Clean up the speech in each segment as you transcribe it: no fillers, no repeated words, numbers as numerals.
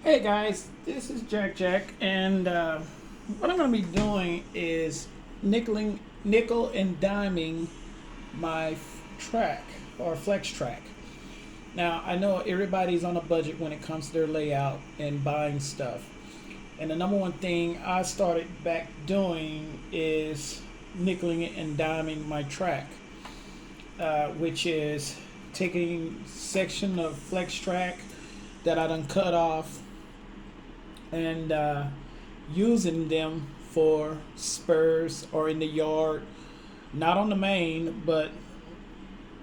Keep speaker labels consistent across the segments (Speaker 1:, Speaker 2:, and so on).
Speaker 1: Hey guys, this is Jack, and what I'm going to be doing is nickel and diming my track or flex track. Now I know everybody's on a budget when it comes to their layout and buying stuff, and the number one thing I started back doing is nickeling and diming my track, which is taking section of flex track that I done cut off and using them for spurs or in the yard, not on the main, but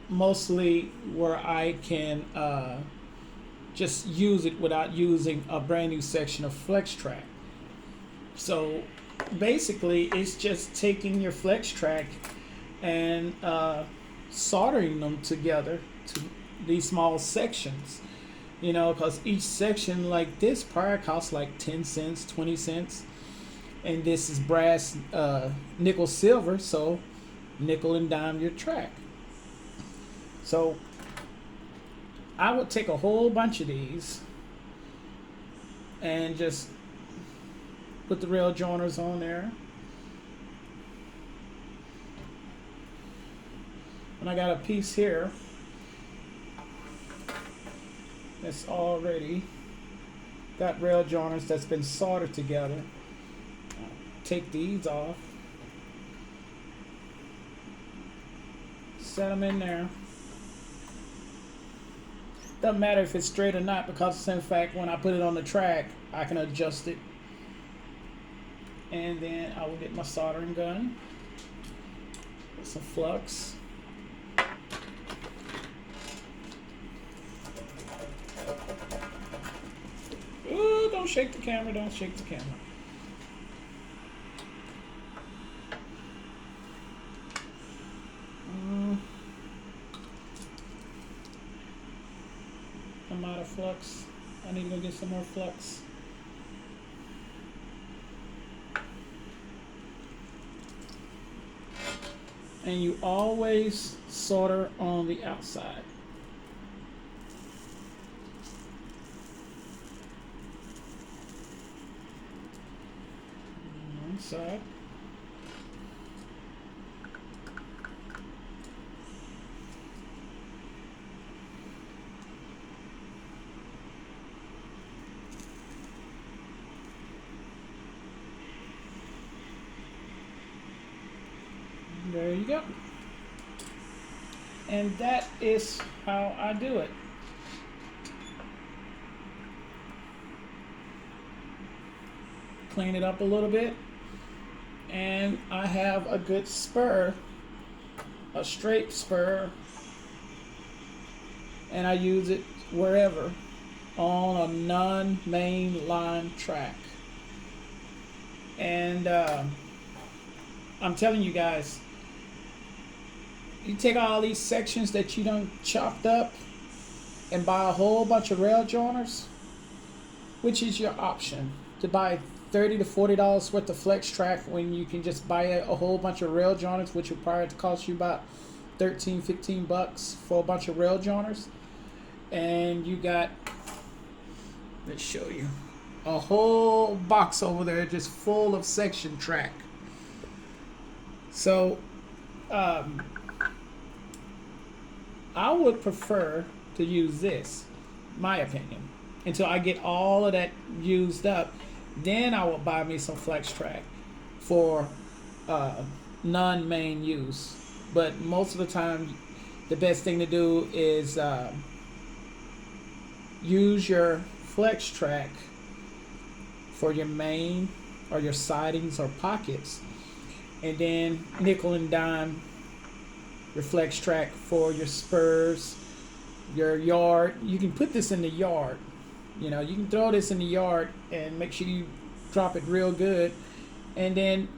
Speaker 1: mostly where I can just use it without using a brand new section of flex track. So basically, it's just taking your flex track and soldering them together to these small sections, because each section like this probably costs like 10 cents, 20 cents. And this is brass, nickel, silver, so nickel and dime your track. So I would take a whole bunch of these and just put the rail joiners on there. And I got a piece here that's already got rail joiners that's been soldered together. Take these off, set them in there. Doesn't matter if it's straight or not, because in fact when I put it on the track I can adjust it. And then I will get my soldering gun with some flux. Ooh, don't shake the camera, don't shake the camera. I'm out of flux. I need to go get some more flux. And you always solder on the outside. One side. There you go. And that is how I do it. Clean it up a little bit, and I have a good spur, a straight spur, and I use it wherever on a non-main line track. And I'm telling you guys, you take all these sections that you done chopped up and buy a whole bunch of rail joiners, which is your option, to buy $30 to $40 worth of flex track when you can just buy a whole bunch of rail joiners, which will probably cost you about 13, 15 bucks for a bunch of rail joiners. And you got, let's show you, a whole box over there just full of section track. So I would prefer to use this, my opinion, until I get all of that used up. Then I will buy me some flex track for non-main use. But most of the time, the best thing to do is use your flex track for your main or your sidings or pockets, and then nickel and dime your flex track for your spurs, your yard. You can put this in the yard. You can throw this in the yard and make sure you drop it real good. And then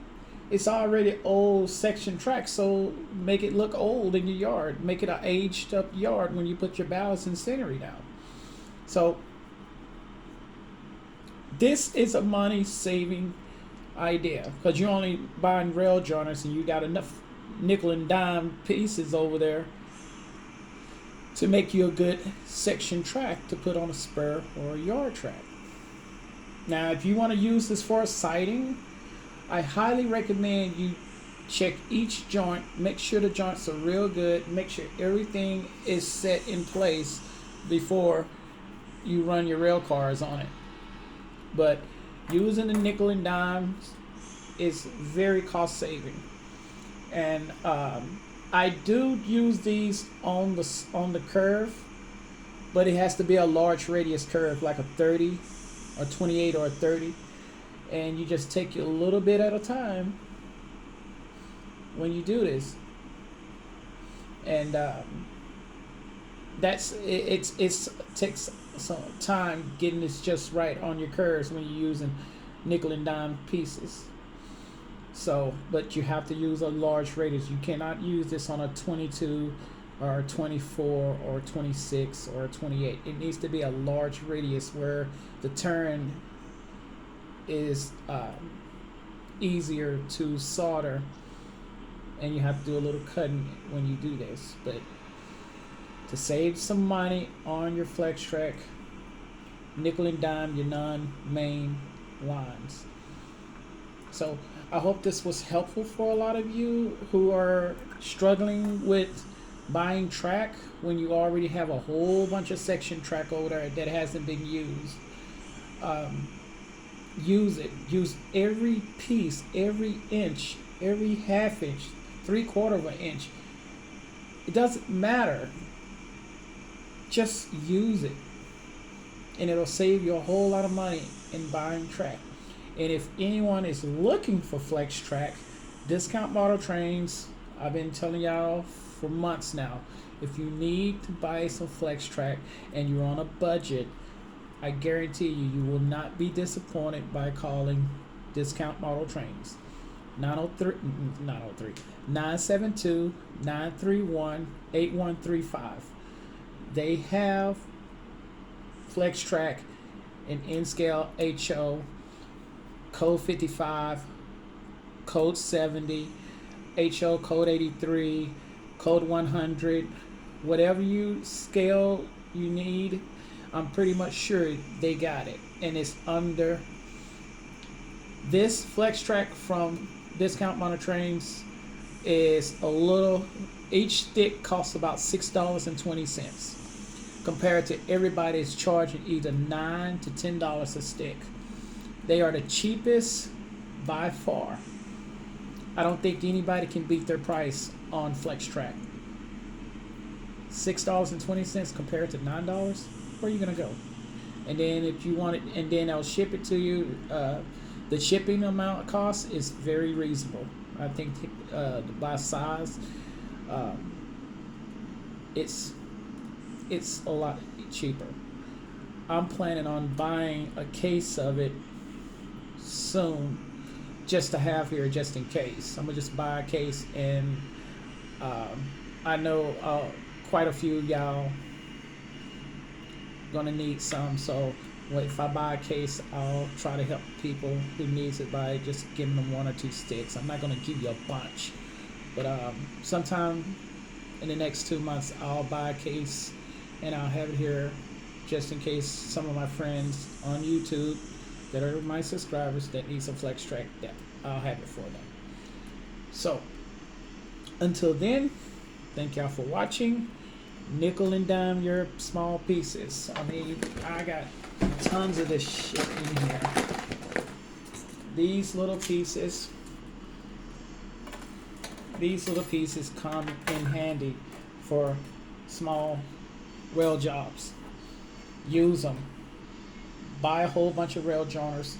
Speaker 1: it's already old section track, so make it look old in your yard. Make it an aged up yard when you put your ballast and scenery down. So this is a money saving idea, because you're only buying rail joiners and you got enough nickel and dime pieces over there to make you a good section track to put on a spur or a yard track. Now, if you want to use this for a siding, I highly recommend you check each joint, make sure the joints are real good, make sure everything is set in place before you run your rail cars on it. But using the nickel and dimes is very cost saving, and I do use these on the curve, but it has to be a large radius curve, like a 30 or 28 or a 30, and you just take a little bit at a time when you do this, and it's takes some time getting this just right on your curves when you're using nickel and dime pieces. So, but you have to use a large radius. You cannot use this on a 22 or a 24 or 26 or a 28. It needs to be a large radius where the turn is easier to solder, and you have to do a little cutting when you do this. But to save some money on your flex track, nickel and dime your non-main lines. So I hope this was helpful for a lot of you who are struggling with buying track when you already have a whole bunch of section track over there that hasn't been used. Use it. Use every piece, every inch, every half inch, 3/4 of an inch. It doesn't matter. Just use it, and it'll save you a whole lot of money in buying track. And if anyone is looking for flex track, discount model trains, I've been telling y'all for months now, if you need to buy some flex track and you're on a budget, I guarantee you will not be disappointed by calling discount model trains. 972-931-8135. They have flex track in N-scale HO, code 55, code 70, HO code 83, code 100, whatever you scale you need, I'm pretty much sure they got it, and it's under. This flex track from Discount Model Trains is a little, each stick costs about $6.20 compared to everybody's charging either $9 to $10 a stick. They are the cheapest by far. I don't think anybody can beat their price on flex track. $6.20 compared to $9. Where are you gonna go? And then if you want it, and then I'll ship it to you. The shipping amount cost is very reasonable. I think by size, it's a lot cheaper. I'm planning on buying a case of it soon, just to have here, just in case. I'm gonna just buy a case, and I know quite a few of y'all gonna need some, so if I buy a case, I'll try to help people who needs it by just giving them 1 or 2 sticks. I'm not gonna give you a bunch, but sometime in the next 2 months I'll buy a case, and I'll have it here just in case some of my friends on YouTube that are my subscribers that need some flex track, that I'll have it for them. So until then, thank y'all for watching. Nickel and dime your small pieces. I mean, I got tons of this shit in here. These little pieces come in handy for small rail jobs. Use them. Buy a whole bunch of rail joiners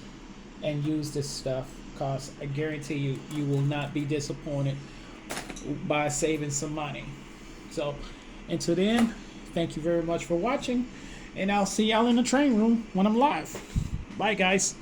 Speaker 1: and use this stuff, because I guarantee you, you will not be disappointed by saving some money. So until then, thank you very much for watching, and I'll see y'all in the train room when I'm live. Bye, guys.